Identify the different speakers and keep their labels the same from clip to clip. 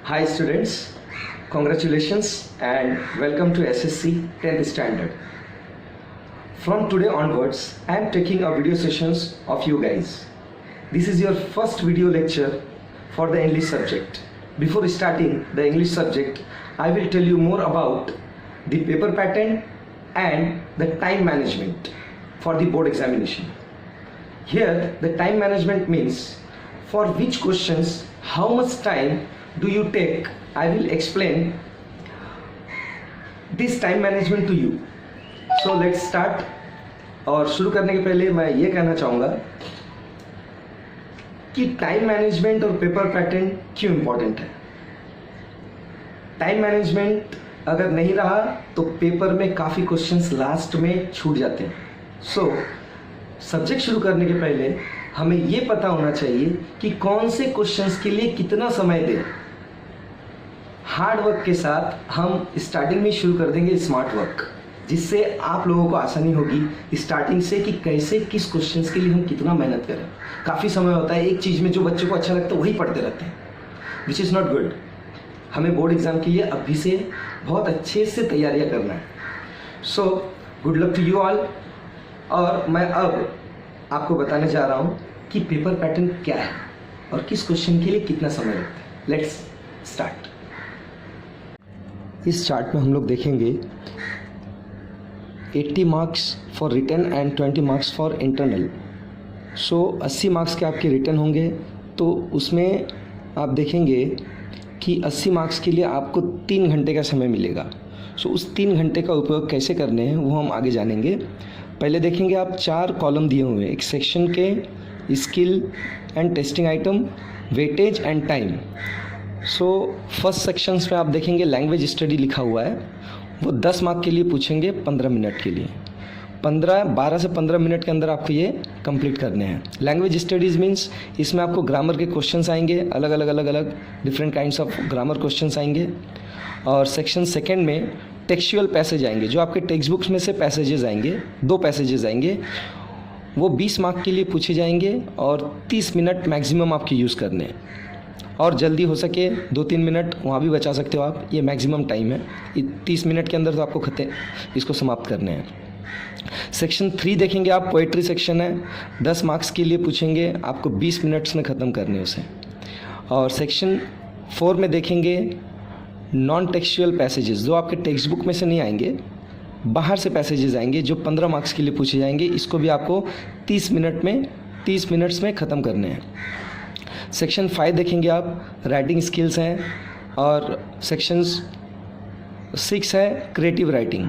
Speaker 1: Hi students, congratulations and welcome to SSC 10th standard. From today onwards, I am taking a video sessions of you guys. This is your first video lecture for the English subject. Before starting the English subject, I will tell you more about the paper pattern and the time management for the board examination. Here, the time management means for which questions, how much time do you take. I will explain this time management to you. So let's start. और शुरू करने के पहले मैं ये कहना चाहूँगा कि टाइम मैनेजमेंट और पेपर पैटर्न क्यों इम्पोर्टेंट है. टाइम मैनेजमेंट अगर नहीं रहा तो पेपर में काफ़ी क्वेश्चंस लास्ट में छूट जाते हैं. सो सब्जेक्ट शुरू करने के पहले हमें ये पता होना चाहिए कि कौन से क्वेश्चंस के लिए कितना समय दें. हार्ड वर्क के साथ हम स्टार्टिंग में शुरू कर देंगे स्मार्ट वर्क, जिससे आप लोगों को आसानी होगी स्टार्टिंग से कि कैसे किस क्वेश्चंस के लिए हम कितना मेहनत करें. काफ़ी समय होता है एक चीज़ में जो बच्चों को अच्छा लगता है वही पढ़ते रहते हैं, विच इज़ नॉट गुड. हमें बोर्ड एग्ज़ाम के लिए अभी से बहुत अच्छे से तैयारियां करना है. So good luck to you all. और मैं अब आपको बताने जा रहा हूँ कि पेपर पैटर्न क्या है और किस क्वेश्चन के लिए कितना समय लगता है. Let's start. इस चार्ट में हम लोग देखेंगे 80 marks for written and 20 marks for internal. So 80 marks के आपके रिटन होंगे, तो उसमें आप देखेंगे कि 80 मार्क्स के लिए आपको 3 घंटे का समय मिलेगा. सो उस 3 घंटे का उपयोग कैसे करने हैं वो हम आगे जानेंगे. पहले देखेंगे आप 4 कॉलम दिए हुए हैं एक सेक्शन के, skill and testing item, weightage and time. So first sections में आप देखेंगे लैंग्वेज स्टडी लिखा हुआ है, वो 10 मार्क के लिए पूछेंगे 15 मिनट के लिए. 12 से 15 मिनट के अंदर आपको ये कंप्लीट करने हैं. लैंग्वेज स्टडीज़ मीन्स इसमें आपको ग्रामर के क्वेश्चंस आएंगे, अलग अलग different kinds of grammar questions आएंगे. और सेक्शन सेकेंड में टेक्सचुअल पैसेज आएंगे, जो आपके टेक्स्ट बुक्स में से पैसेजेस आएंगे, 2 पैसेजेस आएंगे, वो 20 मार्क के लिए पूछे जाएंगे और 30 मिनट मैक्सिमम आपके यूज़ करने हैं. और जल्दी हो सके 2-3 मिनट वहाँ भी बचा सकते हो आप, ये मैक्सिमम टाइम है. 30 मिनट के अंदर तो आपको इसको समाप्त करने हैं. सेक्शन 3 देखेंगे आप, पोएट्री सेक्शन है, 10 मार्क्स के लिए पूछेंगे, आपको 20 मिनट्स में ख़त्म करने उसे. और सेक्शन 4 में देखेंगे नॉन टेक्सचुअल पैसेजेस, जो आपके टेक्स्ट बुक में से नहीं आएंगे, बाहर से पैसेजेस आएंगे जो 15 मार्क्स के लिए पूछे जाएंगे. इसको भी आपको 30 मिनट्स में ख़त्म करने हैं. सेक्शन 5 देखेंगे आप, राइटिंग स्किल्स हैं. और सेक्शंस 6 है क्रिएटिव राइटिंग.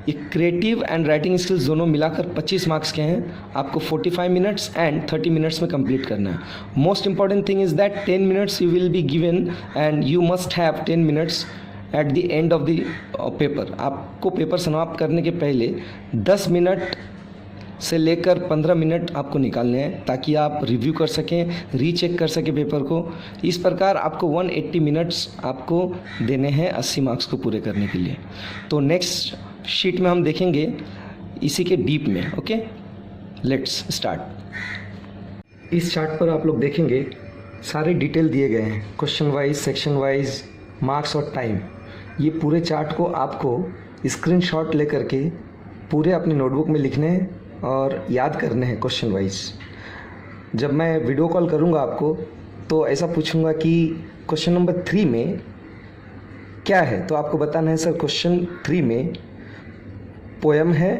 Speaker 1: ये क्रिएटिव एंड राइटिंग स्किल्स दोनों मिलाकर 25 मार्क्स के हैं. आपको 45 मिनट्स एंड 30 मिनट्स में कंप्लीट करना है. Most important thing is that 10 minutes you will be given and you must have 10 minutes at the end of the paper. आपको पेपर समाप्त करने के पहले 10 मिनट से लेकर 15 मिनट आपको निकालने हैं, ताकि आप रिव्यू कर सकें, रीचेक कर सकें पेपर को. इस प्रकार आपको 180 मिनट्स आपको देने हैं 80 मार्क्स को पूरे करने के लिए. तो नेक्स्ट शीट में हम देखेंगे इसी के डीप में. Okay, let's start. इस चार्ट पर आप लोग देखेंगे सारे डिटेल दिए गए हैं, question wise, section wise, marks और टाइम. ये पूरे चार्ट को आपको स्क्रीनशॉट लेकर के पूरे अपनी नोटबुक में लिखने हैं और याद करने हैं क्वेश्चन वाइज. जब मैं वीडियो कॉल करूंगा आपको तो ऐसा पूछूंगा कि क्वेश्चन नंबर 3 में क्या है, तो आपको बताना है सर क्वेश्चन 3 में पोएम है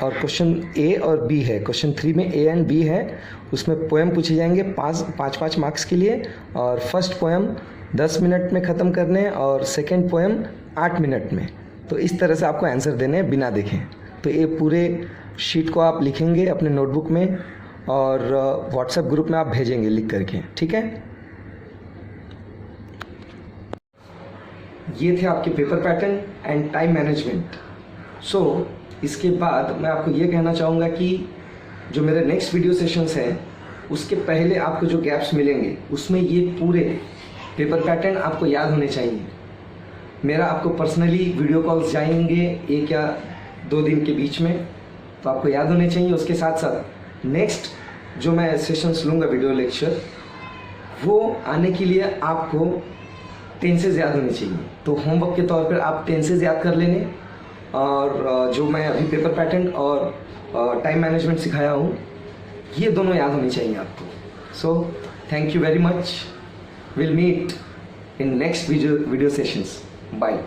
Speaker 1: और क्वेश्चन ए और बी है. क्वेश्चन 3 में ए एंड बी है, उसमें पोएम पूछे जाएंगे 5 मार्क्स के लिए. और फर्स्ट पोएम 10 मिनट में ख़त्म करने हैं और सेकेंड पोएम 8 मिनट में. तो इस तरह से आपको आंसर देने हैं बिना देखें. तो ये पूरे शीट को आप लिखेंगे अपने नोटबुक में और व्हाट्सएप ग्रुप में आप भेजेंगे लिख करके. ठीक है, ये थे आपके paper pattern and time management. So इसके बाद मैं आपको ये कहना चाहूँगा कि जो मेरे नेक्स्ट वीडियो सेशंस हैं उसके पहले आपको जो गैप्स मिलेंगे उसमें ये पूरे पेपर पैटर्न आपको याद होने चाहिए. मेरा आपको पर्सनली वीडियो कॉल्स जाएंगे 1 या 2 दिन के बीच में, तो आपको याद होने चाहिए. उसके साथ साथ नेक्स्ट जो मैं सेशंस लूँगा वीडियो लेक्चर, वो आने के लिए आपको टेंसेज याद होने चाहिए। तो होमवर्क के तौर पर आप टेंसेज याद कर लेने, और जो मैं अभी पेपर पैटर्न और टाइम मैनेजमेंट सिखाया हूँ, ये दोनों याद होने चाहिए आपको। So thank you very much, will meet in next video sessions. Bye.